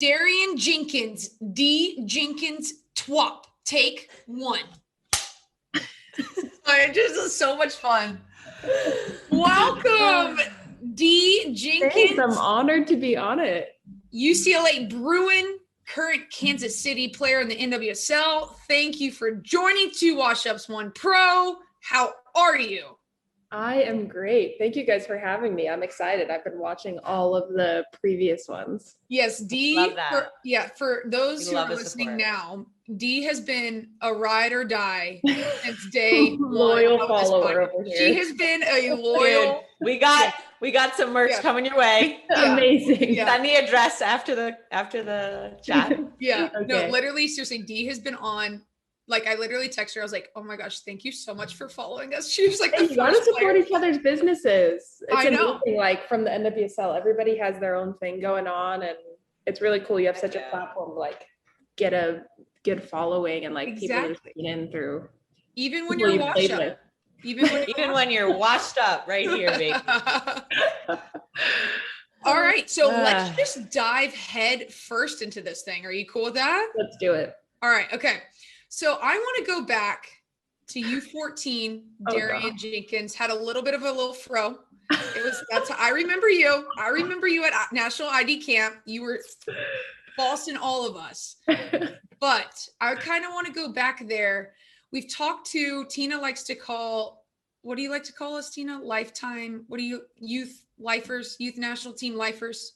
Darian Jenkins, D. Jenkins TWOP. Take one. It just is so much fun. Welcome, D. Jenkins. Thanks, I'm honored to be on it. UCLA Bruin, current Kansas City player in the NWSL. Thank you for joining 2 Washups, 1 Pro. How are you? I am great. Thank you guys for having me. I'm excited. I've been watching all of the previous ones. Yes, D. Love that. For those who are listening support. Now, D has been a ride or die since day one. Loyal follower over here. She has been a loyal. Dude, we got some merch coming your way. Yeah. Amazing. Yeah. Send the address after the chat. Yeah. Okay. No, literally, seriously, D has been on. Like, I literally texted her. I was like, oh my gosh, thank you so much for following us. She was like, you want to support each other's businesses. It's I know. amazing, like from the NWSL, everybody has their own thing going on, and it's really cool. You have such a platform to like get a good following and like people just get in through. Even when you're washed up. Even when you're washed up right here, baby. All right. So let's just dive head first into this thing. Are you cool with that? Let's do it. All right. Okay. So I want to go back to U14. Darian Jenkins had a little bit of a little fro. I remember you. I remember you at National ID Camp. You were bossing all of us. But I kind of want to go back there. We've talked to Tina likes to call, what do you like to call us, Tina? Lifetime. What do you, youth lifers, youth national team lifers?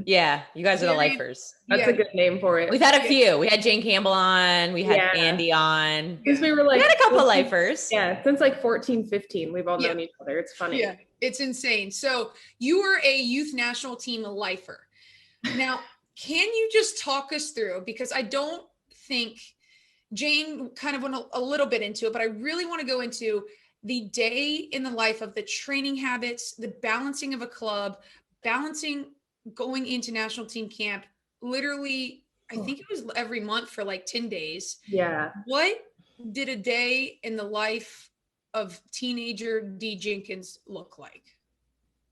Yeah, you guys are the lifers. That's a good name for it. We've had a few. We had Jane Campbell on. We had Andy on. Because we had a couple of lifers. Yeah, since like 14, 15, we've all known each other. It's funny. Yeah, it's insane. So you were a youth national team lifer. Now, can you just talk us through, because I don't think Jane kind of went a little bit into it, but I really want to go into the day in the life of the training habits, the balancing of a club, balancing going into national team camp, literally, I think it was every month for like 10 days. Yeah. What did a day in the life of teenager D. Jenkins look like?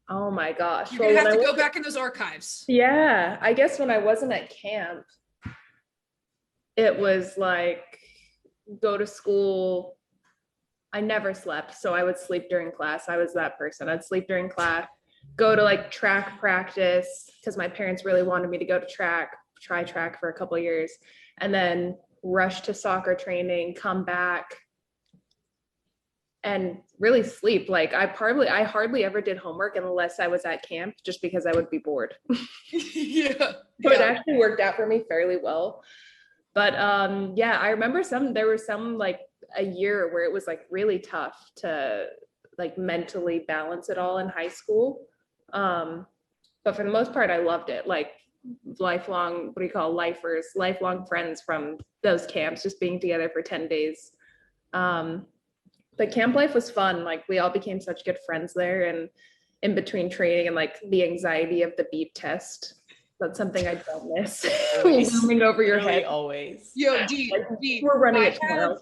Oh my gosh. You're going to have to go back in those archives. Yeah. I guess when I wasn't at camp, it was like go to school. I never slept. So I would sleep during class. I was that person. I'd sleep during class, go to like track practice because my parents really wanted me to go to try track for a couple of years, and then rush to soccer training, come back and really sleep. Like I hardly ever did homework unless I was at camp, just because I would be bored. But it actually worked out for me fairly well. But I remember there was some like a year where it was like really tough to like mentally balance it all in high school. But for the most part, I loved it. Like lifelong, lifelong friends from those camps, just being together for 10 days. But camp life was fun. Like we all became such good friends there, and in between training and like the anxiety of the beep test. That's something I don't miss. Looming over your head. Always. Yo, we're running it tomorrow.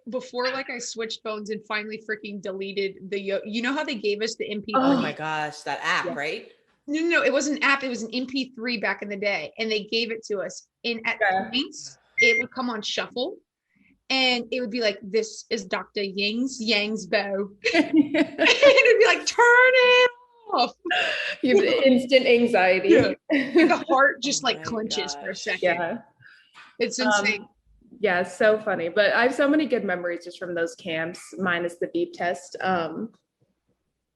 Before I switched phones and finally freaking deleted you know how they gave us the MP3? Oh my gosh, that app, right? No, it wasn't an app. It was an MP3 back in the day. And they gave it to us. And at points, it would come on shuffle. And it would be like, this is Dr. Yang's bow. And it'd be like, turn it off. You have instant anxiety. Yeah. The heart just clenches for a second. Yeah. It's insane. Yeah, it's so funny. But I have so many good memories just from those camps, minus the beep test. And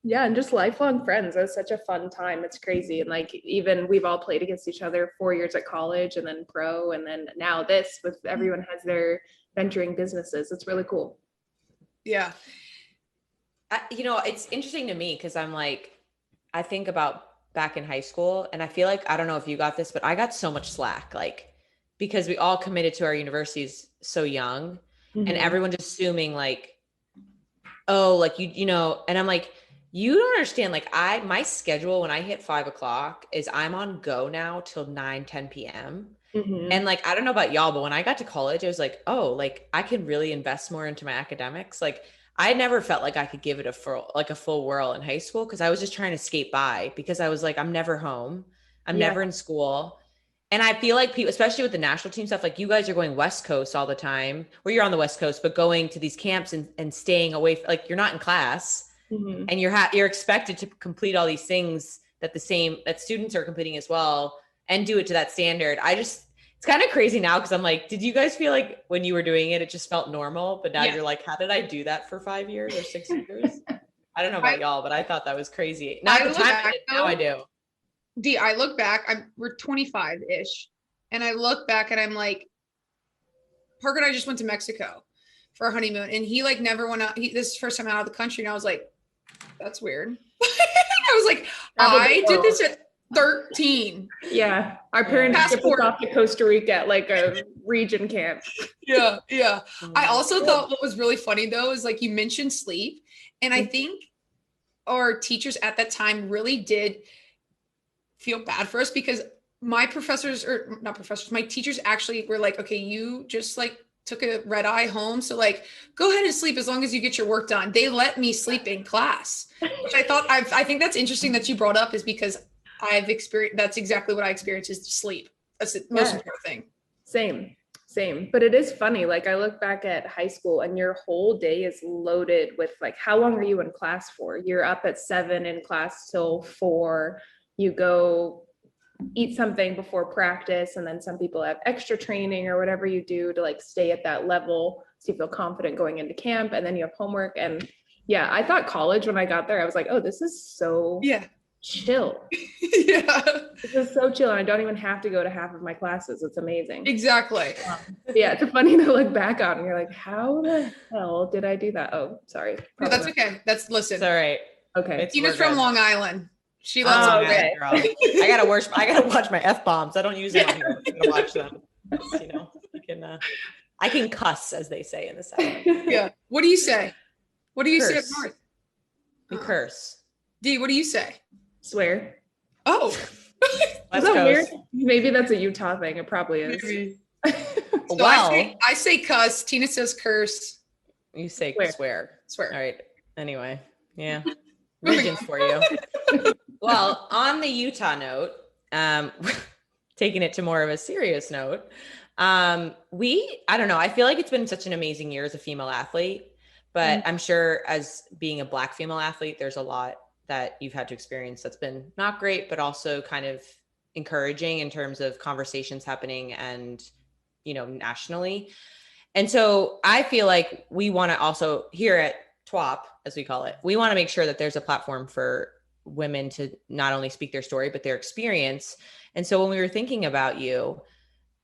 just lifelong friends. It was such a fun time. It's crazy. And like, even we've all played against each other 4 years at college, and then pro, and then now this, with everyone has their venturing businesses. It's really cool. Yeah. It's interesting to me because I'm like, I think about back in high school, and I feel like, I don't know if you got this, but I got so much slack, like, because we all committed to our universities so young, and everyone's assuming like, oh, like and I'm like, you don't understand. Like my schedule when I hit 5 o'clock is I'm on go now till 9-10 p.m. And like, I don't know about y'all, but when I got to college, I was like, oh, like I can really invest more into my academics. Like I never felt like I could give it a full whirl in high school, because I was just trying to skate by, because I was like, I'm never home. I'm never in school. And I feel like people, especially with the national team stuff, like you guys are going West Coast all the time, or you're on the West Coast, but going to these camps and staying away, like you're not in class, and you're expected to complete all these things that students are completing as well, and do it to that standard. It's kind of crazy now because I'm like, did you guys feel like when you were doing it, it just felt normal? But now you're like, how did I do that for 5 years or 6 years? I don't know about y'all, but I thought that was crazy. Not at the time I did, now I do. I look back, we're 25-ish. And I look back and I'm like, Parker and I just went to Mexico for a honeymoon. And he like never went out. This is the first time out of the country. And I was like, that's weird. I was like, I did this at 13. Yeah. Our parents shipped us off to Costa Rica at like a region camp. Yeah. Yeah. I also thought what was really funny though, is like you mentioned sleep. And I think our teachers at that time really did feel bad for us because my teachers actually were like, okay, you just like took a red eye home. So like, go ahead and sleep as long as you get your work done. They let me sleep in class, which I think that's interesting that you brought up is because that's exactly what I experienced is sleep. That's the most important thing. Same. But it is funny. Like I look back at high school and your whole day is loaded with like, how long are you in class for? You're up at 7 in class till 4. You go eat something before practice. And then some people have extra training or whatever you do to like stay at that level. So you feel confident going into camp, and then you have homework. And yeah, I thought college when I got there, I was like, oh, this is so chill. This is so chill. And I don't even have to go to half of my classes. It's amazing. Exactly. Yeah. It's funny to look back on and you're like, how the hell did I do that? Oh, sorry. No, that's okay. Listen. It's all right. Okay. Tina's from Long Island. She loves it. Girl. I gotta watch my F-bombs. I don't use them on here. I gotta watch them. You know, I can cuss, as they say in the South. Yeah. What do you say? What do you say up north? We curse. D, what do you say? Swear. Oh. Is that weird? Maybe that's a Utah thing. It probably is. So well, I say cuss. Tina says curse. You say swear. Swear. All right. Anyway. Yeah. Regions for you. Well, on the Utah note, taking it to more of a serious note, I don't know. I feel like it's been such an amazing year as a female athlete, but I'm sure as being a Black female athlete, there's a lot that you've had to experience that's been not great, but also kind of encouraging in terms of conversations happening and, you know, nationally. And so I feel like we want to also here at TWAP, as we call it, we want to make sure that there's a platform for women to not only speak their story, but their experience. And so when we were thinking about you,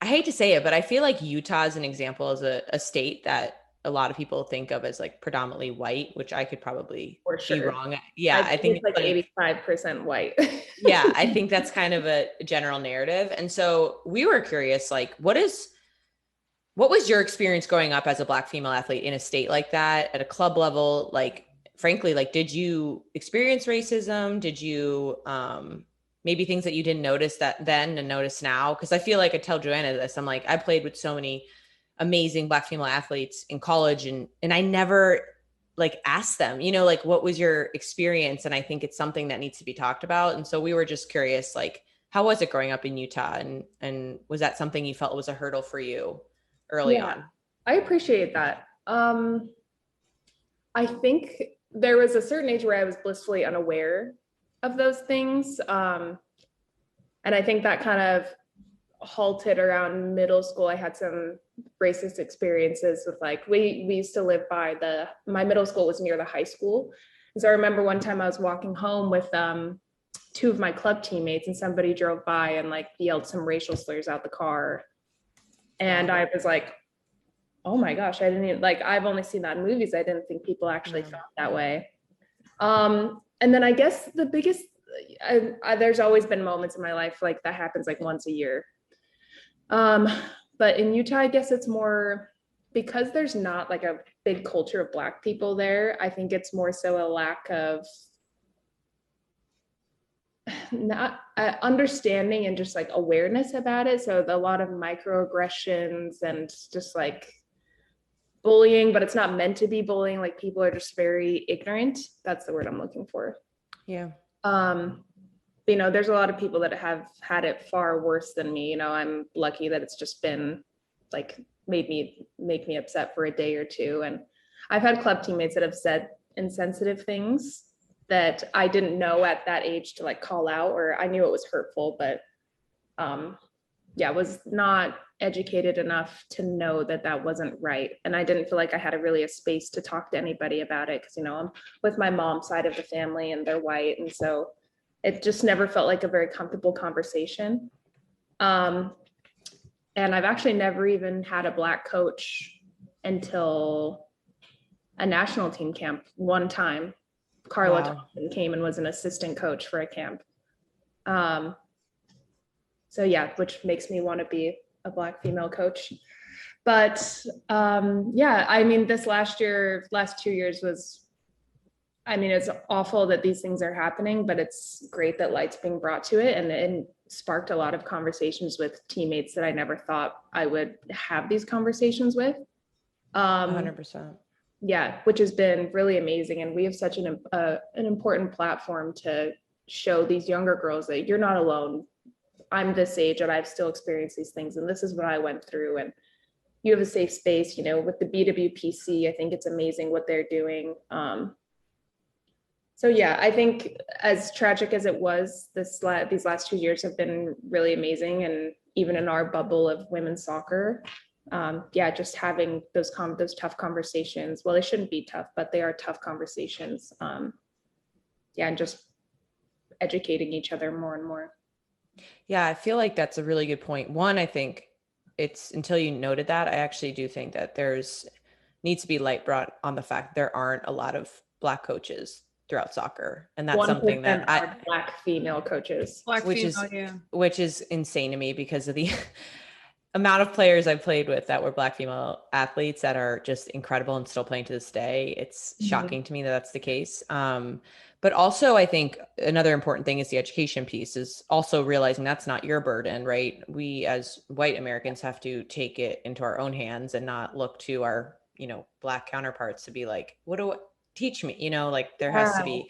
I hate to say it, but I feel like Utah is an example as a state that a lot of people think of as like predominantly white, which I could probably be wrong. Yeah. I think it's like 85% white. Yeah. I think that's kind of a general narrative. And so we were curious, like, what was your experience growing up as a Black female athlete in a state like that at a club level? Like, frankly, like, did you experience racism? Did you, maybe things that you didn't notice that then and notice now? Cause I feel like I tell Joanna this, I'm like, I played with so many amazing Black female athletes in college and I never like asked them, you know, like, what was your experience? And I think it's something that needs to be talked about. And so we were just curious, like, how was it growing up in Utah? And was that something you felt was a hurdle for you early on? I appreciate that. I think there was a certain age where I was blissfully unaware of those things. And I think that kind of halted around middle school. I had some racist experiences with like, we used to live by my middle school was near the high school. And so I remember one time I was walking home with 2 of my club teammates and somebody drove by and like yelled some racial slurs out the car. And I was like, oh my gosh, I didn't even, like, I've only seen that in movies. I didn't think people actually felt that way. And then I guess the biggest, there's always been moments in my life like that happens like once a year. But in Utah, I guess it's more because there's not like a big culture of Black people there. I think it's more so a lack of not understanding and just like awareness about it. So a lot of microaggressions and just like bullying, but it's not meant to be bullying. Like people are just very ignorant. That's the word I'm looking for. Yeah. you know, there's a lot of people that have had it far worse than me. You know, I'm lucky that it's just been like make me upset for a day or two. And I've had club teammates that have said insensitive things that I didn't know at that age to like call out, or I knew it was hurtful, but yeah, was not educated enough to know that that wasn't right. And I didn't feel like I had a space to talk to anybody about it, because, you know, I'm with my mom's side of the family and they're white. And so it just never felt like a very comfortable conversation. And I've actually never even had a Black coach until a national team camp one time. Carla Thompson came and was an assistant coach for a camp. So yeah, which makes me want to be a Black female coach. But yeah, I mean, this last 2 years was, I mean, it's awful that these things are happening, but it's great that light's being brought to it, and it sparked a lot of conversations with teammates that I never thought I would have these conversations with. 100%. Yeah, which has been really amazing. And we have such an important platform to show these younger girls that you're not alone. I'm this age and I've still experienced these things, and this is what I went through. And you have a safe space, you know, with the BWPC. I think it's amazing what they're doing. So yeah, I think as tragic as it was, these last 2 years have been really amazing. And even in our bubble of women's soccer, yeah, just having those tough conversations. Well, they shouldn't be tough, but they are tough conversations. Yeah, and just educating each other more and more. Yeah, I feel like that's a really good point. One, I think it's, until you noted that, I actually do think that needs to be light brought on the fact there aren't a lot of Black coaches throughout soccer. And that's something that Black female coaches, which is insane to me, because of the amount of players I've played with that were Black female athletes that are just incredible and still playing to this day. It's shocking to me that that's the case. But also, I think another important thing is the education piece, is also realizing that's not your burden, right? We as white Americans have to take it into our own hands and not look to our, you know, Black counterparts to be like, teach me, you know, like there has to be.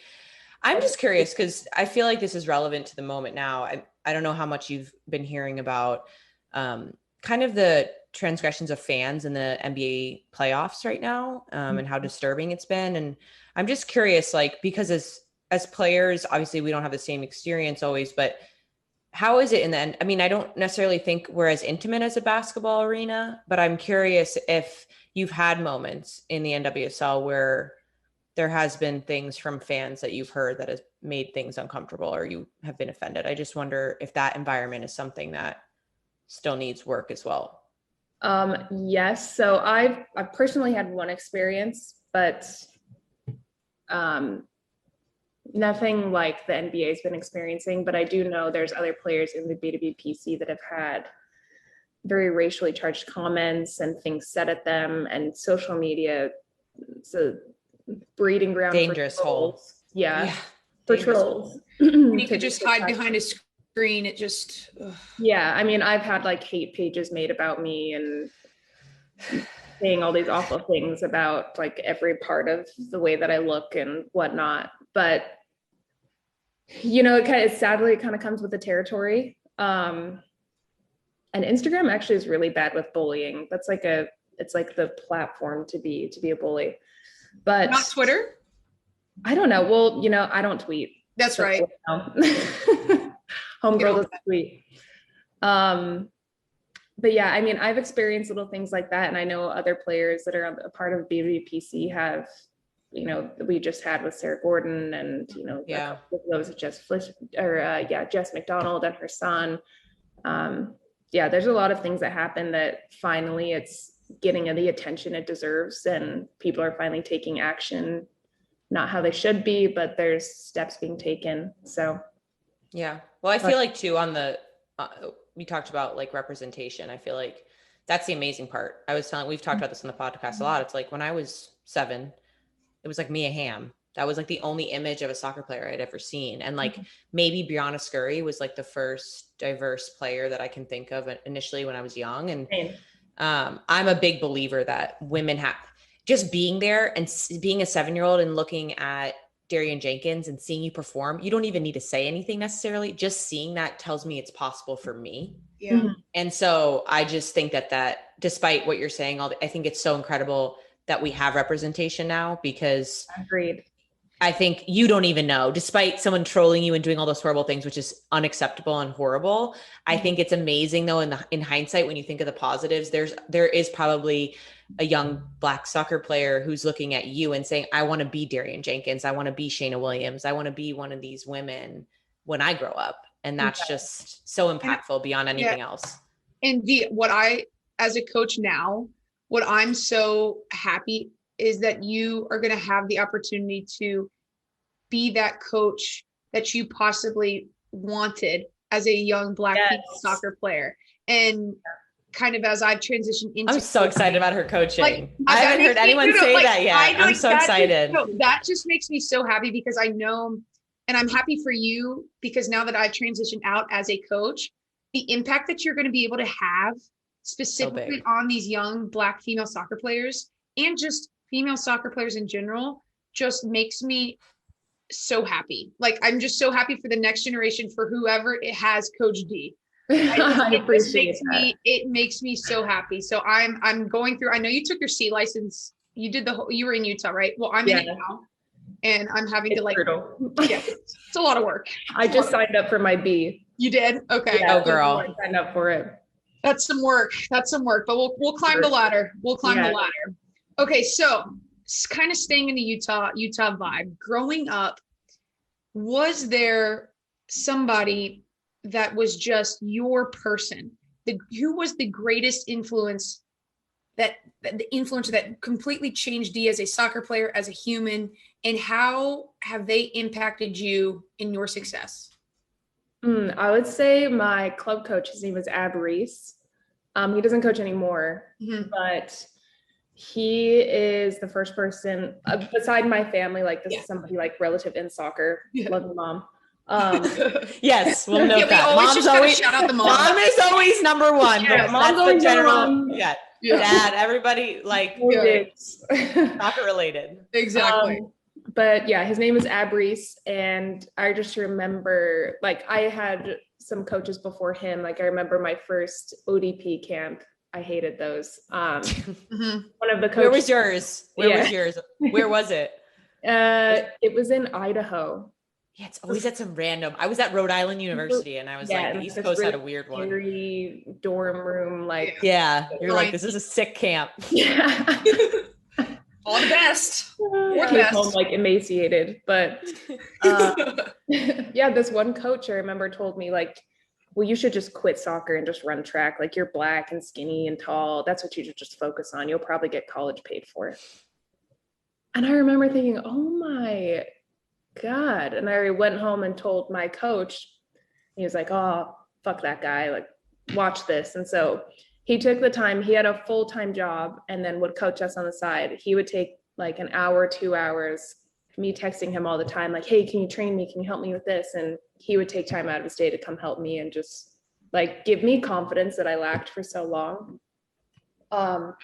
I'm just curious, because I feel like this is relevant to the moment now. I don't know how much you've been hearing about kind of the transgressions of fans in the NBA playoffs right now, and how disturbing it's been. And I'm just curious, like, because as players, obviously we don't have the same experience always, but how is it in the end? I mean, I don't necessarily think we're as intimate as a basketball arena, but I'm curious if you've had moments in the NWSL where there has been things from fans that you've heard that has made things uncomfortable, or you have been offended. I just wonder if that environment is something that still needs work as well. Yes. So I've personally had one experience, but nothing like the NBA has been experiencing. But I do know there's other players in the BWPC that have had very racially charged comments and things said at them, and social media. It's a breeding ground. Dangerous holes. Yeah. For trolls. You could just hide behind a screen. It just. Ugh. Yeah. I mean, I've had like hate pages made about me and saying all these awful things about like every part of the way that I look and whatnot. But, you know, sadly, it kind of comes with the territory. And Instagram actually is really bad with bullying. It's like the platform to be a bully. But not Twitter? I don't know. Well, you know, I don't tweet. That's so, right. You know. Homegirl doesn't tweet. But yeah, I mean, I've experienced little things like that. And I know other players that are a part of BWPC have, you know, we just had with Sarah Gordon, and, you know, those Jess McDonald and her son. Yeah, there's a lot of things that happen that finally it's getting the attention it deserves, and people are finally taking action, not how they should be, but there's steps being taken. So yeah, well, I feel like too, on the we talked about like representation. I feel like that's the amazing part. We've talked about this on the podcast a lot. It's like when I was 7, it was like Mia Hamm. That was like the only image of a soccer player I'd ever seen. And like maybe Brianna Scurry was like the first diverse player that I can think of initially when I was young. And I'm a big believer that women have just being there and being a 7-year-old and looking at Darian Jenkins and seeing you perform, you don't even need to say anything necessarily. Just seeing that tells me it's possible for me. Yeah. Mm-hmm. And so I just think that despite what you're saying, I think it's so incredible that we have representation now, because agreed. I think you don't even know, despite someone trolling you and doing all those horrible things, which is unacceptable and horrible. I think it's amazing though, in hindsight, when you think of the positives, there is probably a young Black soccer player who's looking at you and saying, I want to be Darian Jenkins. I want to be Shayna Williams. I want to be one of these women when I grow up. And that's just so impactful beyond anything else. And as a coach now, what I'm so happy is that you are going to have the opportunity to be that coach that you possibly wanted as a young Black female soccer player. And kind of as I've transitioned into, I'm so excited about her coaching. Like, I haven't heard anyone say that yet. I'm so excited. That just makes me so happy, because I know, and I'm happy for you, because now that I've transitioned out as a coach, the impact that you're going to be able to have specifically on these young Black female soccer players, and just female soccer players in general, just makes me so happy. Like, I'm just so happy for the next generation, for whoever it has Coach D. I appreciate that. It makes me so happy. So I'm going through, I know you took your C license. You did you were in Utah, right? Well, I'm in it now, and I'm having to it's a lot of work. I just signed up for my B. You did? Okay. Yeah, oh, girl. I signed up for it. That's some work. But we'll climb the ladder. We'll climb the ladder. Okay. So kind of staying in the Utah vibe, growing up, was there somebody that was just your person? Who was the greatest influence the influencer that completely changed Dee as a soccer player, as a human, and how have they impacted you in your success? I would say my club coach, his name is Ab Reese. He doesn't coach anymore, but he is the first person beside my family. Like, this is somebody like relative in soccer. Love you, Mom. Yes, we'll note that. Mom's always shout out the mom. Mom is always number one. Yeah, Mom's always general. Dad, everybody, like, soccer related. Exactly. But yeah, his name is Ab Reese, and I just remember, like, I had some coaches before him. Like, I remember my first ODP camp. I hated those. One of the coaches. Where was yours? Where was it? It was in Idaho. Yeah, it's always at some random. I was at Rhode Island University, and I was like, the East Coast really had a weird one. Dorm room, like. Yeah, you're like, this is a sick camp. Yeah. All the best. Home, like, emaciated, but this one coach I remember told me, like, well, you should just quit soccer and just run track. Like, you're Black and skinny and tall. That's what you should just focus on. You'll probably get college paid for it. And I remember thinking, oh my God. And I went home and told my coach. He was like, oh, fuck that guy. Like, watch this. And so he took the time. He had a full-time job and then would coach us on the side. He would take like an hour, 2 hours, me texting him all the time, like, hey, can you train me? Can you help me with this? And he would take time out of his day to come help me and just like give me confidence that I lacked for so long. And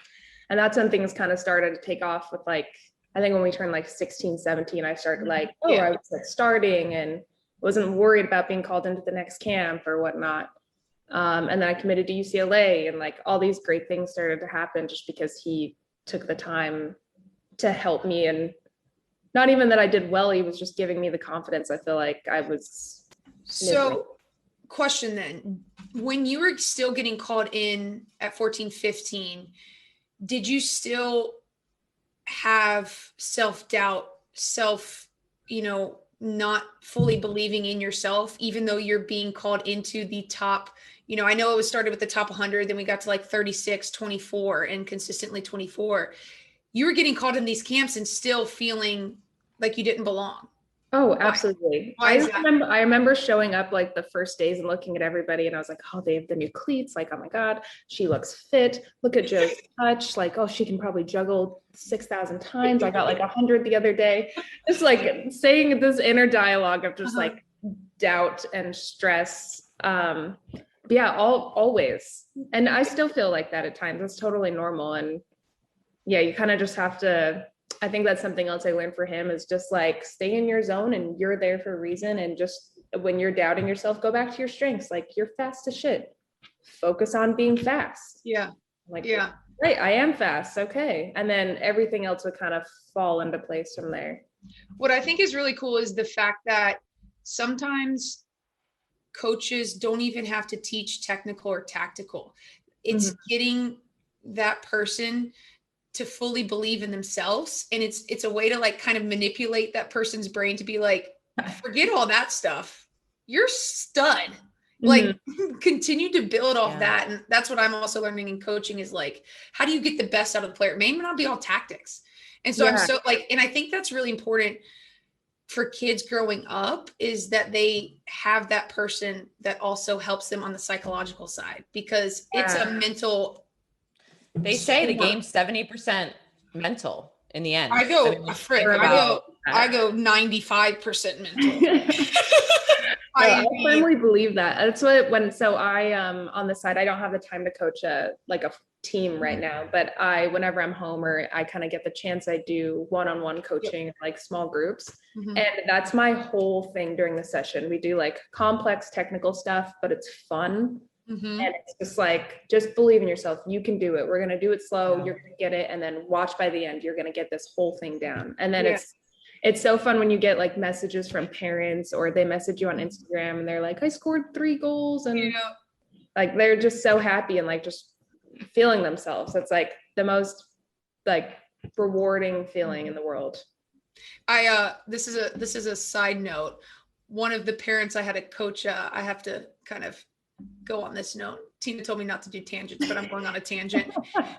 that's when things kind of started to take off with, like, I think when we turned like 16, 17, I started like, I was like starting and wasn't worried about being called into the next camp or whatnot. And then I committed to UCLA, and like all these great things started to happen just because he took the time to help me. And not even that I did well, he was just giving me the confidence. I feel like I was. So question then, when you were still getting called in at 14, 15, did you still have self-doubt, not fully believing in yourself, even though you're being called into the top, I know it was started with the top 100, then we got to like 36, 24, and consistently 24. You were getting called in these camps and still feeling like you didn't belong. Oh, absolutely. I remember showing up like the first days and looking at everybody, and I was like, oh, they have the new cleats. Like, oh my God, she looks fit. Look at Joe's touch. Like, oh, she can probably juggle 6,000 times. I got like 100 the other day. It's like saying this inner dialogue of just like doubt and stress. Always. And I still feel like that at times. It's totally normal. And yeah, you kind of just have to I think that's something else I learned for him is just like stay in your zone and you're there for a reason. And just when you're doubting yourself, go back to your strengths. Like you're fast as shit. Focus on being fast. Yeah. Like, yeah. Right. I am fast. Okay. And then everything else would kind of fall into place from there. What I think is really cool is the fact that sometimes coaches don't even have to teach technical or tactical. It's getting that person to fully believe in themselves. And it's a way to like kind of manipulate that person's brain to be like, forget all that stuff. You're stud. Like continue to build off that. And that's what I'm also learning in coaching is like, how do you get the best out of the player? It may not be all tactics. And so I'm so like, and I think that's really important for kids growing up is that they have that person that also helps them on the psychological side because it's a mental. They say the game's 70% mental in the end. I go 95% mental. I firmly believe that. That's what I on the side, I don't have the time to coach a team right now, but whenever I'm home or I kind of get the chance, I do one-on-one coaching, like small groups. And that's my whole thing during the session. We do like complex technical stuff, but it's fun. And it's just like, just believe in yourself. You can do it. We're going to do it slow. You're going to get it. And then watch by the end, you're going to get this whole thing down. And then it's so fun when you get like messages from parents or they message you on Instagram and they're like, I scored 3 goals. And like, they're just so happy and like, just feeling themselves. It's like the most like rewarding feeling in the world. This is a side note. One of the parents I had a coach, I have to kind of go on this note. Tina told me not to do tangents, but I'm going on a tangent.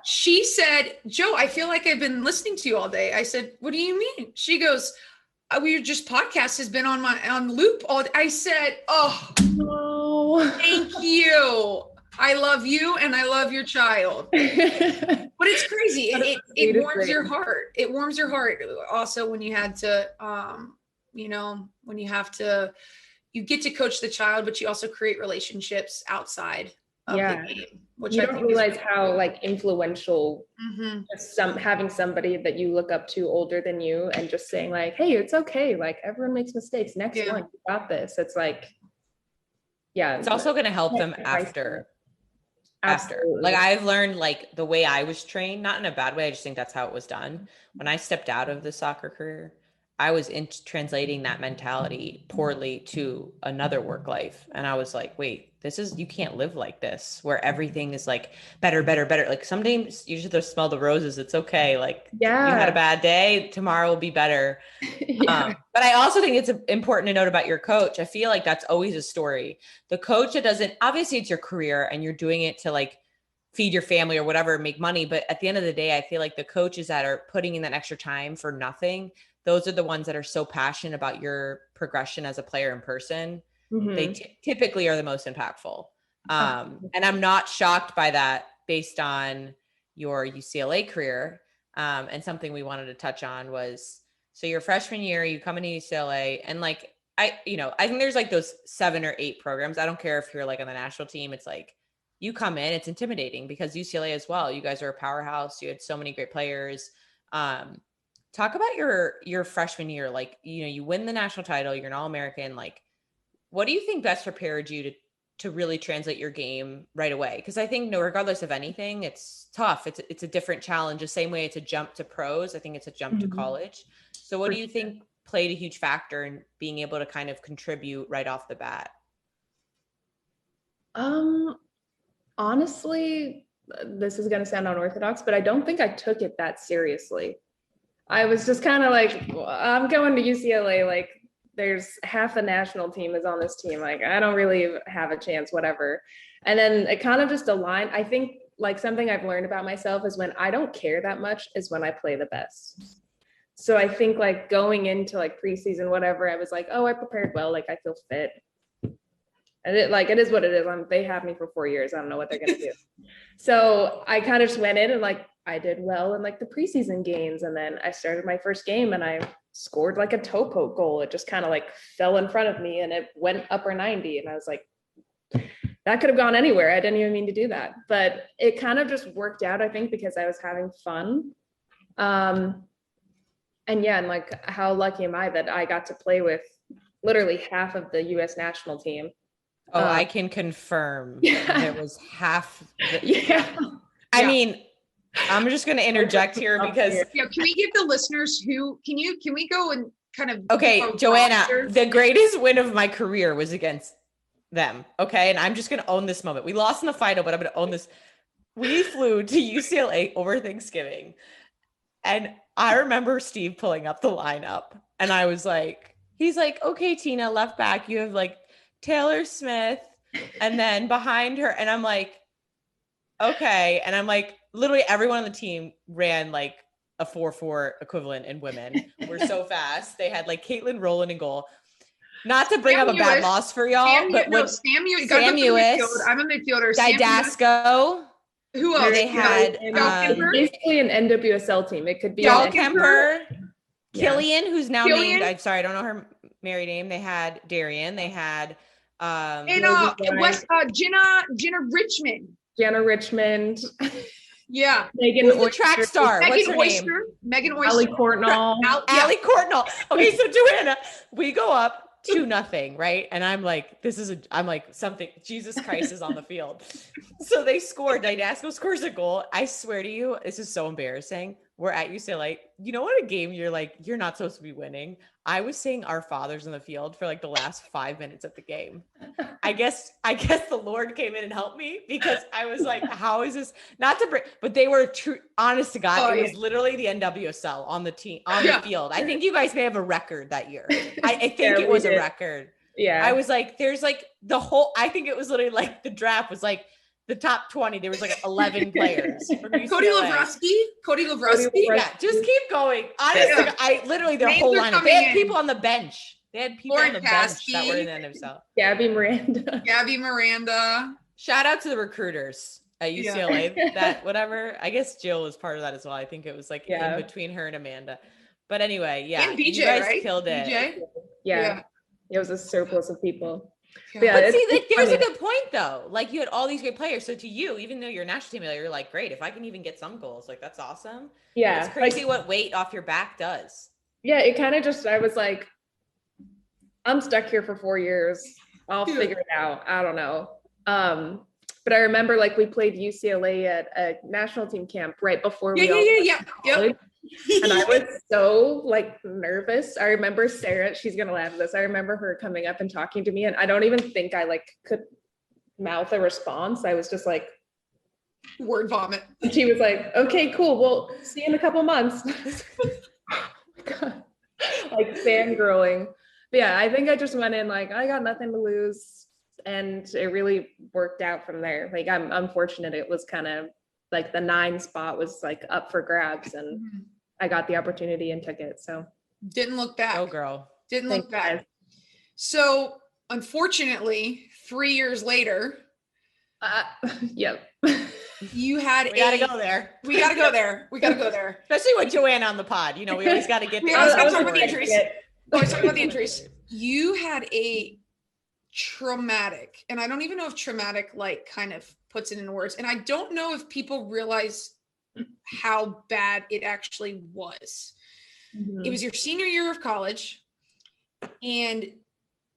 She said, Joe, I feel like I've been listening to you all day. I said, what do you mean? She goes, podcast has been on loop all day. I said, oh, thank you. I love you and I love your child. But it's crazy. It warms your heart. It warms your heart. Also, when you had to, when you have to, you get to coach the child, but you also create relationships outside of the game, which you I don't think realize how like influential having somebody that you look up to older than you and just saying like, hey, it's okay. Like everyone makes mistakes. Next one, you got this. It's like, it's also going to help them after. Like I've learned like the way I was trained, not in a bad way. I just think that's how it was done. When I stepped out of the soccer career, I was translating that mentality poorly to another work life. And I was like, wait, you can't live like this where everything is like better. Like sometimes you just smell the roses. It's okay. Like you had a bad day, tomorrow will be better. But I also think it's important to note about your coach. I feel like that's always a story. The coach that doesn't, obviously it's your career and you're doing it to like feed your family or whatever, make money. But at the end of the day, I feel like the coaches that are putting in that extra time for nothing, those are the ones that are so passionate about your progression as a player in person. They typically are the most impactful. And I'm not shocked by that based on your UCLA career. And something we wanted to touch on was, so your freshman year, you come into UCLA and like, I think there's like those 7 or 8 programs. I don't care if you're like on the national team. It's like, you come in, it's intimidating because UCLA as well, you guys are a powerhouse. You had so many great players. Talk about your freshman year. Like, you win the national title, you're an All-American. Like, what do you think best prepared you to really translate your game right away? Because I think regardless of anything, it's tough. It's a different challenge. The same way it's a jump to pros, I think it's a jump to college. So what do you think played a huge factor in being able to kind of contribute right off the bat? Honestly, this is going to sound unorthodox, but I don't think I took it that seriously. I was just kind of like, I'm going to UCLA. Like, there's half the national team is on this team. Like, I don't really have a chance, whatever. And then it kind of just aligned. I think like something I've learned about myself is when I don't care that much is when I play the best. So I think like going into like preseason, whatever, I was like, oh, I prepared well. Like I feel fit. And it is what it is. They have me for 4 years. I don't know what they're going to do. So I kind of just went in and like, I did well in like the preseason games. And then I started my first game and I scored like a toe poke goal. It just kind of like fell in front of me and it went upper 90. And I was like, that could have gone anywhere. I didn't even mean to do that, but it kind of just worked out, I think, because I was having fun. And yeah, and like how lucky am I that I got to play with literally half of the US national team. Oh, I can confirm there was half. I mean, I'm just going to interject here because can we give the listeners can we go and kind of Joanna, the greatest win of my career was against them. Okay. And I'm just going to own this moment. We lost in the final, but I'm going to own this. We flew to UCLA over Thanksgiving. And I remember Steve pulling up the lineup and I was like, he's like, okay, Tina, left back, you have like Taylor Smith and then behind her. And I'm like, okay. And I'm like, literally everyone on the team ran like a 4-4 equivalent in women. We're so fast. They had like Caitlin Rowland in goal. Not to bring up a bad loss for y'all, but Sam Ewis, I'm a midfielder. Didasco. Who else? They had basically an NWSL team. It could be Kemper, Killian, who's now named. I'm sorry, I don't know her married name. They had Darian. They had Jenna Richmond. Jenna Richmond. Yeah. Megan Oyster. The track star. What's her name? Megan Oyster. Allie Courtnall. Allie Courtnall. Okay, so Joanna, we go up 2-0, right? And I'm like, I'm like, something, Jesus Christ is on the field. So they scored. Didasco scores a goal. I swear to you, this is so embarrassing. We're at UCLA. You know what a game you're like, you're not supposed to be winning. I was saying our fathers in the field for like the last 5 minutes of the game. I guess the Lord came in and helped me because I was like, how is this not to bring, but they were true, honest to God. It was literally the NWSL on the team, on the field. I think you guys may have a record that year. I think it was a record. Yeah. I was like, there's like I think it was literally like the draft was like, the top 20, there was like 11 players from UCLA. Cody Lavrovsky. Yeah, just keep going. Honestly, I literally their whole lineup. They had people on the bench. They had people on the bench that were in the NFL. Gabby Miranda. Shout out to the recruiters at UCLA. That whatever. I guess Jill was part of that as well. I think it was like in between her and Amanda. But anyway, and BJ, you guys right? killed it. BJ? Yeah. It was a surplus of people. But see, like, there's a good point though. Like you had all these great players. So to you, even though you're a national team player, you're like, great. If I can even get some goals, like that's awesome. Yeah. It's crazy what weight off your back does. Yeah. It kind of just, I was like, I'm stuck here for 4 years. I'll figure it out. I don't know. But I remember like we played UCLA at a national team camp right before we Yep. And I was so like nervous. I remember Sarah, she's gonna laugh at this. I remember her coming up and talking to me, and I don't even think I like could mouth a response. I was just like word vomit. And she was like, okay, cool. We'll see you in a couple months. Oh my God. Like fangirling. But yeah, I think I just went in like I got nothing to lose. And it really worked out from there. Like I'm fortunate it was kind of like the 9 spot was like up for grabs and I got the opportunity and took it. So didn't look back. Oh girl. Didn't look back. So unfortunately, 3 years later. Yep. You had we gotta go there. We gotta go there. We gotta go there. Especially with Joanna on the pod. You know, we always gotta get we always gotta talk about the injuries. Always talk about the injuries. You had a traumatic, and I don't even know if traumatic like kind of puts it in words, and I don't know if people realize how bad it actually was. It was your senior year of college and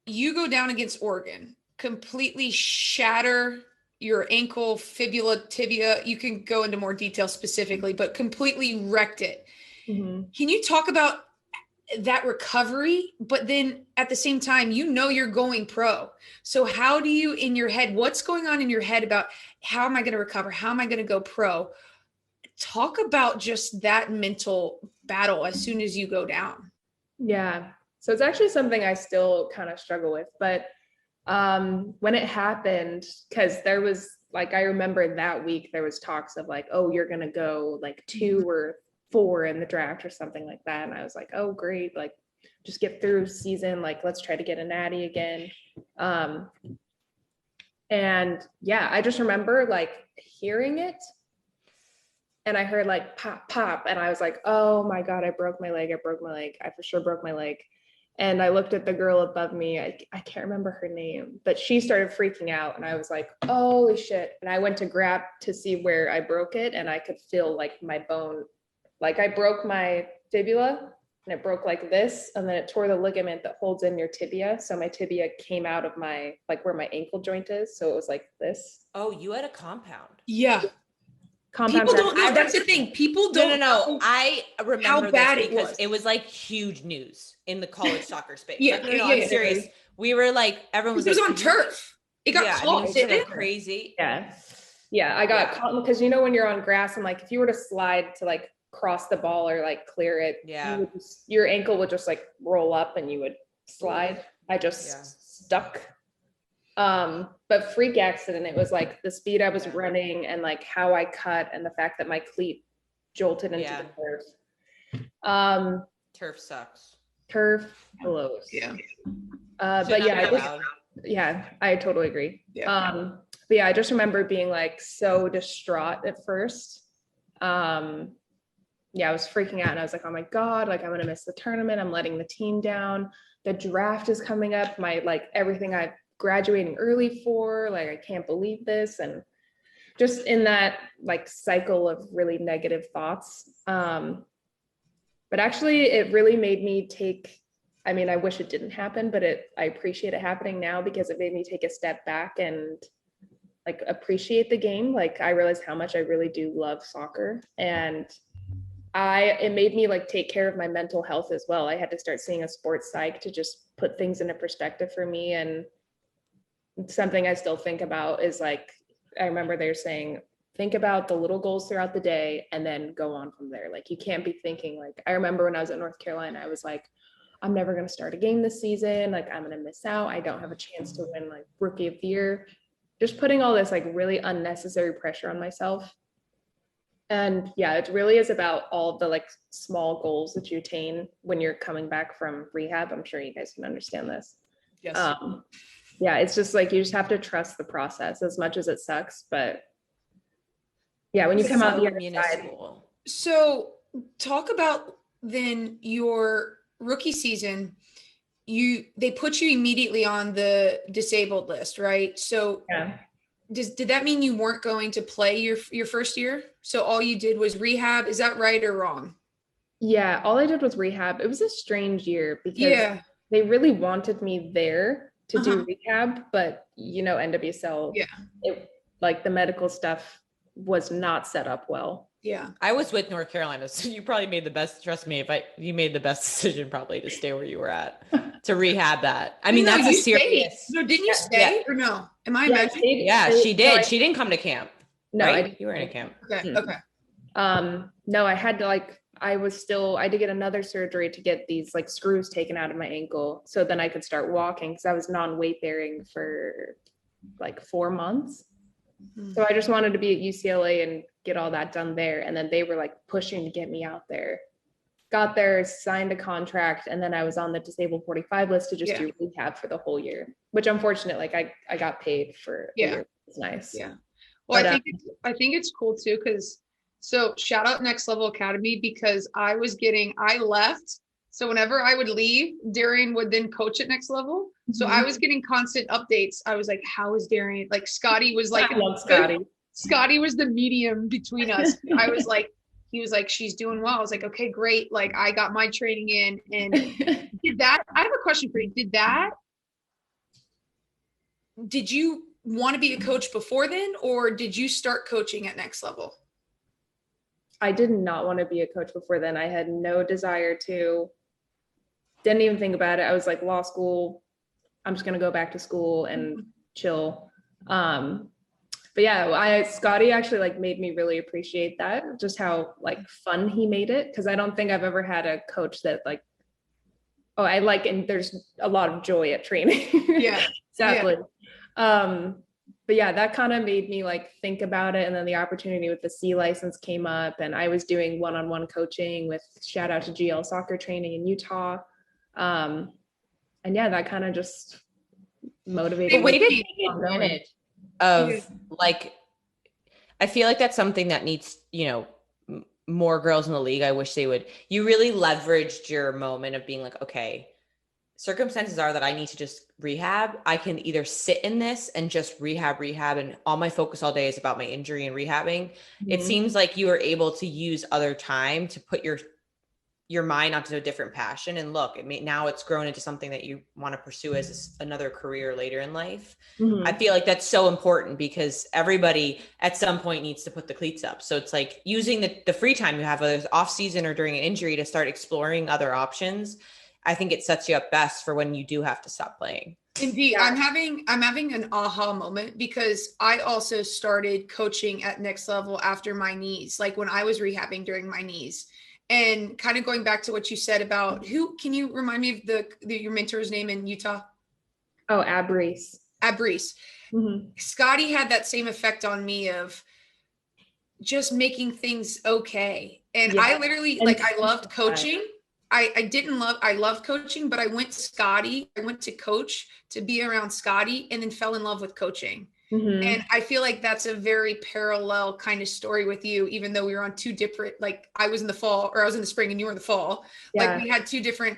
you go down against Oregon, completely shatter your ankle, fibula, tibia. You can go into more detail specifically, but completely wrecked it. Can you talk about that recovery? But then at the same time, you know, you're going pro. So how do you, in your head, what's going on in your head about how am I going to recover? How am I going to go pro? Talk about just that mental battle as soon as you go down. Yeah. So it's actually something I still kind of struggle with, but when it happened, because there was like, I remember that week there was talks of like, oh, you're going to go like 2 or 4 in the draft or something like that. And I was like, oh, great. Like just get through season. Like, let's try to get a natty again. And yeah, I just remember like hearing it and I heard like pop, pop. And I was like, oh my God, I broke my leg. I for sure broke my leg. And I looked at the girl above me. I can't remember her name, but she started freaking out. And I was like, holy shit. And I went to grab to see where I broke it. And I could feel like my bone, like I broke my fibula and it broke like this, and then it tore the ligament that holds in your tibia. So my tibia came out of my, like where my ankle joint is. So it was like this. Oh, you had a compound. Yeah. Compound People don't know. That's the thing. People don't know. I remember how bad this because was. It was like huge news in the college soccer space. Yeah, like, no, I'm serious. We were like, everyone was. It was on turf. It got caught. It was crazy. Yeah. I got caught because when you're on grass, and like if you were to slide to like cross the ball or like clear it, your ankle would just like roll up and you would slide. I just stuck. But freak accident, it was like the speed I was running and like how I cut and the fact that my cleat jolted into the turf. Turf sucks. Turf blows. Yeah. But I totally agree. Yeah. But yeah, I just remember being like so distraught at first. I was freaking out and I was like, oh my God, like I'm going to miss the tournament. I'm letting the team down. The draft is coming up. My, like everything I'm graduating early for, like, I can't believe this. And just in that like cycle of really negative thoughts. But actually it really made me I wish it didn't happen, but I appreciate it happening now because it made me take a step back and like appreciate the game. Like I realized how much I really do love soccer, and it made me like take care of my mental health as well. I had to start seeing a sports psych to just put things into perspective for me. And something I still think about is like, I remember they're saying, think about the little goals throughout the day and then go on from there. Like you can't be thinking like, I remember when I was at North Carolina, I was like, I'm never going to start a game this season. Like I'm going to miss out. I don't have a chance to win like rookie of the year. Just putting all this like really unnecessary pressure on myself. And yeah, it really is about all of the like small goals that you attain when you're coming back from rehab. I'm sure you guys can understand this. Yes. It's just like, you just have to trust the process as much as it sucks. But yeah, when you come out the other side. So talk about then your rookie season, they put you immediately on the disabled list, right? So did that mean you weren't going to play your first year? So all you did was rehab. Is that right or wrong? Yeah, all I did was rehab. It was a strange year because they really wanted me there to do rehab, but NWSL, like the medical stuff was not set up well. Yeah. I was with North Carolina, so you probably made the best, trust me, you made the best decision probably to stay where you were at, to rehab that. I mean, that's a serious. No, didn't you stay or no? Am I imagining? Yeah, she did. She didn't come to camp. No, right? You were in a camp. Okay. No, I had to I had to get another surgery to get these like screws taken out of my ankle. So then I could start walking because I was non-weight bearing for like 4 months. So I just wanted to be at UCLA and get all that done there. And then they were like pushing to get me out there. Got there, signed a contract, and then I was on the disabled 45 list to just do rehab for the whole year, which unfortunately, like I got paid for a year. It's nice. Yeah. Well, but, I think it's cool too, because so shout out Next Level Academy, because I left. So whenever I would leave, Darian would then coach at Next Level. So I was getting constant updates. I was like, how is Darian? Like Scotty was like, I love Scotty. Scotty was the medium between us. I was like, he was like, she's doing well. I was like, okay, great. Like I got my training in. And I have a question for you. Did you want to be a coach before then, or did you start coaching at Next Level? I did not want to be a coach before then. I had no desire to. Didn't even think about it. I was like, law school, I'm just going to go back to school and chill. But yeah, Scotty actually like made me really appreciate that, just how like fun he made it. Cause I don't think I've ever had a coach that like, and there's a lot of joy at training. Yeah. Exactly. Yeah. But yeah, that kind of made me like think about it. And then the opportunity with the C license came up, and I was doing one-on-one coaching with, shout out to GL soccer training in Utah. And yeah, that kind of just motivated. But way to take advantage of like, I feel like that's something that needs, more girls in the league. I wish they would. You really leveraged your moment of being like, okay, circumstances are that I need to just rehab. I can either sit in this and just rehab, and all my focus all day is about my injury and rehabbing. Mm-hmm. It seems like you were able to use other time to put your your mind onto a different passion. And look, now it's grown into something that you want to pursue as another career later in life. I feel like that's so important because everybody at some point needs to put the cleats up. So it's like using the free time you have, whether it's off season or during an injury, to start exploring other options. I think it sets you up best for when you do have to stop playing. Indeed. Yeah. I'm having an aha moment because I also started coaching at next level after my knees, like when I was rehabbing during my knees. And kind of going back to what you said about can you remind me of your mentor's name in Utah? Oh, Abreese. Scotty had that same effect on me of just making things okay. And I literally, I loved coaching. I loved coaching, but I went to coach to be around Scotty and then fell in love with coaching. And I feel like that's a very parallel kind of story with you, even though we were on two different, like I was in the fall, or I was in the spring and you were in the fall. Yeah. Like we had two different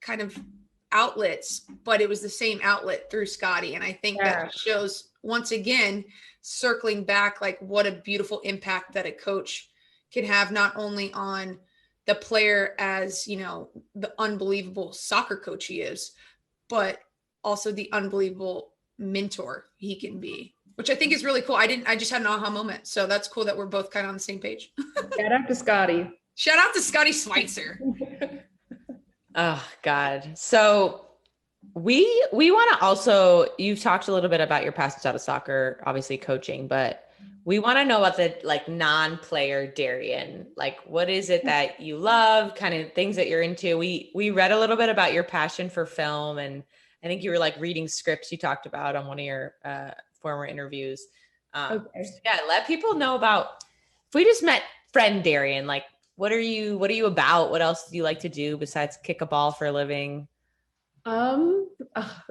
kind of outlets, but it was the same outlet through Scotty. And I think that shows, once again, circling back, like what a beautiful impact that a coach can have, not only on the player as, you know, the unbelievable soccer coach he is, but also the unbelievable mentor he can be, which I think is really cool. I just had an aha moment. So that's cool that we're both kind of on the same page. Shout out to Scotty. Shout out to Scotty Schweitzer. Oh God. So we want to also, you've talked a little bit about your passions out of soccer, obviously coaching, but we want to know about the like non-player Darian. Like, what is it that you love, kind of things that you're into? We read a little bit about your passion for film, and I think you were like reading scripts you talked about on one of your former interviews. Okay. Yeah, let people know about, if we just met friend Darian, like what are you about? What else do you like to do besides kick a ball for a living?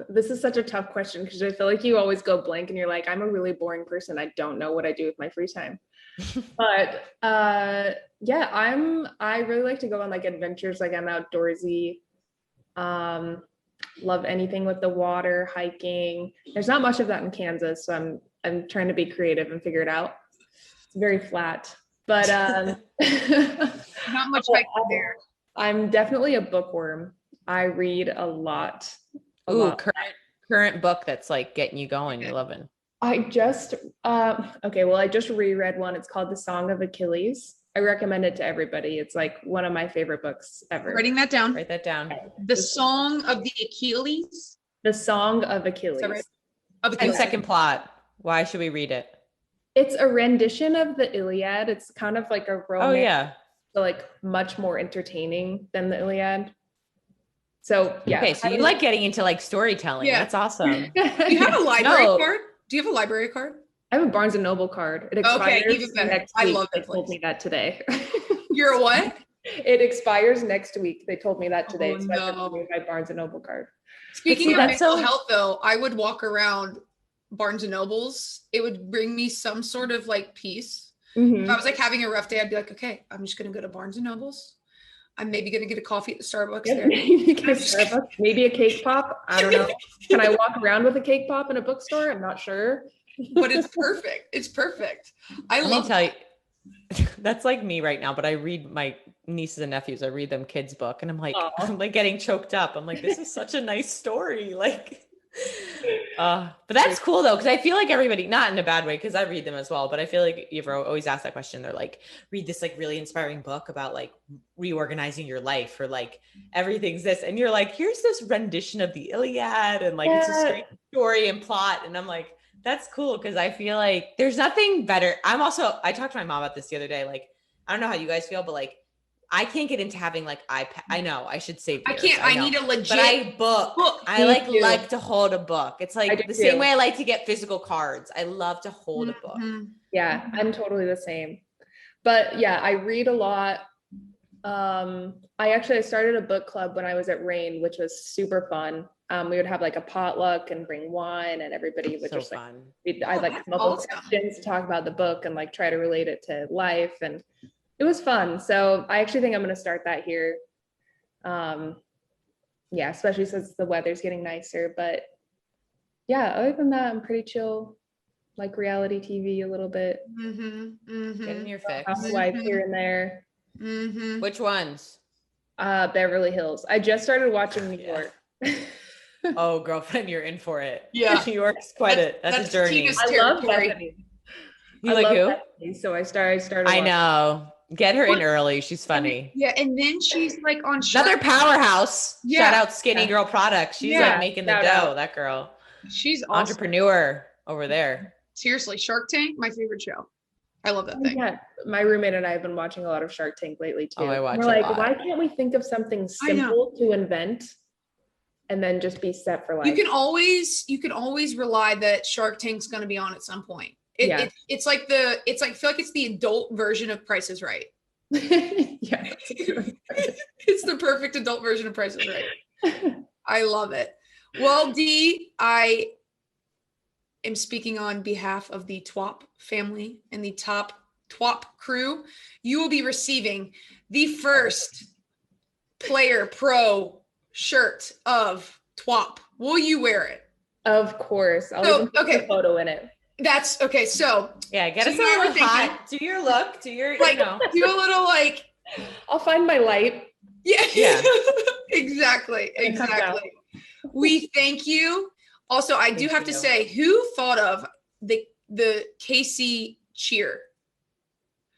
This is such a tough question because I feel like you always go blank and you're like, I'm a really boring person. I don't know what I do with my free time. But yeah, I really like to go on like adventures. Like I'm outdoorsy. Love anything with the water, hiking. There's not much of that in Kansas, so I'm trying to be creative and figure it out. It's very flat, but not much hiking there. I'm definitely a bookworm. I read a lot. Current book that's like getting you going. You're loving. I just I just reread one. It's called The Song of Achilles. I recommend it to everybody. It's like one of my favorite books ever. Writing that down. Write that down. The Song of the Achilles. The Song of Achilles. Right? And second plot. Why should we read it? It's a rendition of the Iliad. It's kind of like a romance. Oh yeah. So like much more entertaining than the Iliad. So yeah. Okay, so you like getting into like storytelling. Yeah. That's awesome. Do you have a library card? Do you have a library card? I have a Barnes & Noble card. It expires next week. I love it. They told me that today. You're a what? It expires next week. They told me that today. So I have to renew my Barnes & Noble card. Speaking of mental health though, I would walk around Barnes & Noble's. It would bring me some sort of like peace. If I was like having a rough day, I'd be like, okay, I'm just going to go to Barnes & Noble's. I'm maybe going to get a coffee at the Starbucks there. Maybe a cake pop. I don't know. Can I walk around with a cake pop in a bookstore? I'm not sure. But it's perfect. It's perfect. Let me tell you, that's like me right now, but I read my nieces and nephews. I read them kids' book and I'm like getting choked up. I'm like, this is such a nice story. Like, but that's cool though. Cause I feel like everybody, not in a bad way, cause I read them as well, but I feel like you've always asked that question. They're like, read this like really inspiring book about like reorganizing your life, or like everything's this. And you're like, here's this rendition of the Iliad. And like, it's a straight story and plot. And I'm like, that's cool. Cause I feel like there's nothing better. I talked to my mom about this the other day. Like, I don't know how you guys feel, but like, I can't get into having like iPad. I know I should save. I can't. I need a legit. But I book. I like to hold a book. It's like the same way I like to get physical cards. I love to hold a book. Yeah, I'm totally the same. But yeah, I read a lot. I started a book club when I was at Rain, which was super fun. We would have like a potluck and bring wine, and everybody would just like. I'd like come up with questions to talk about the book and like try to relate it to life, and it was fun. So I actually think I'm going to start that here. Yeah, especially since the weather's getting nicer. But yeah, other than that, I'm pretty chill. Like reality TV a little bit. Getting your fix. Housewives here and there. Which ones? Beverly Hills. I just started watching New York. Oh, girlfriend, you're in for it. Yeah. New York's that's a journey. I love Bethany. You like who? Bethany, so I started I know. Get her in early. She's funny. Yeah, and then she's like on another powerhouse. Yeah. Shout out Skinny Girl Products. She's like making the dough. That girl. She's awesome. Entrepreneur over there. Seriously, Shark Tank, my favorite show. I love that thing. Yeah, my roommate and I have been watching a lot of Shark Tank lately too. Oh, I watch We're like, why can't we think of something simple to invent and then just be set for life? You can always rely that Shark Tank's going to be on at some point. It's like I feel like it's the adult version of Price is Right. Yeah. It's the perfect adult version of Price is Right. I love it. Well, Dee, I am speaking on behalf of the TWOP family and the top TWOP crew. You will be receiving the first Player Pro shirt of TWOP. Will you wear it? Of course. I'll even put a photo in it. That's okay. So yeah, get us a little hot. Do your look. Do your do a little like. I'll find my light. Yeah. Exactly. We thank you. Also, I do have to say, who thought of the KC cheer?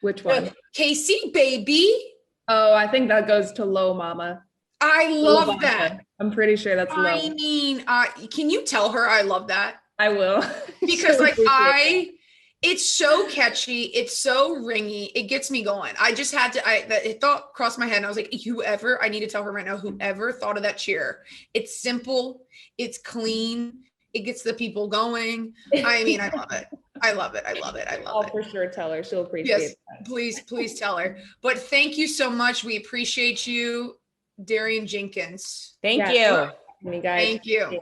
Which one? KC baby. Oh, I think that goes to Low Mama. I love that. I'm pretty sure that's Low. I mean, can you tell her I love that? I will. Because it's so catchy. It's so ringy. It gets me going. I just had to, it thought crossed my head and I was like, I need to tell her right now, whoever thought of that cheer, it's simple. It's clean. It gets the people going. I mean, I love it. I love it. I'll for sure tell her. She'll appreciate that. Please tell her. But thank you so much. We appreciate you, Darian Jenkins. Thank you. Me guys. Thank you.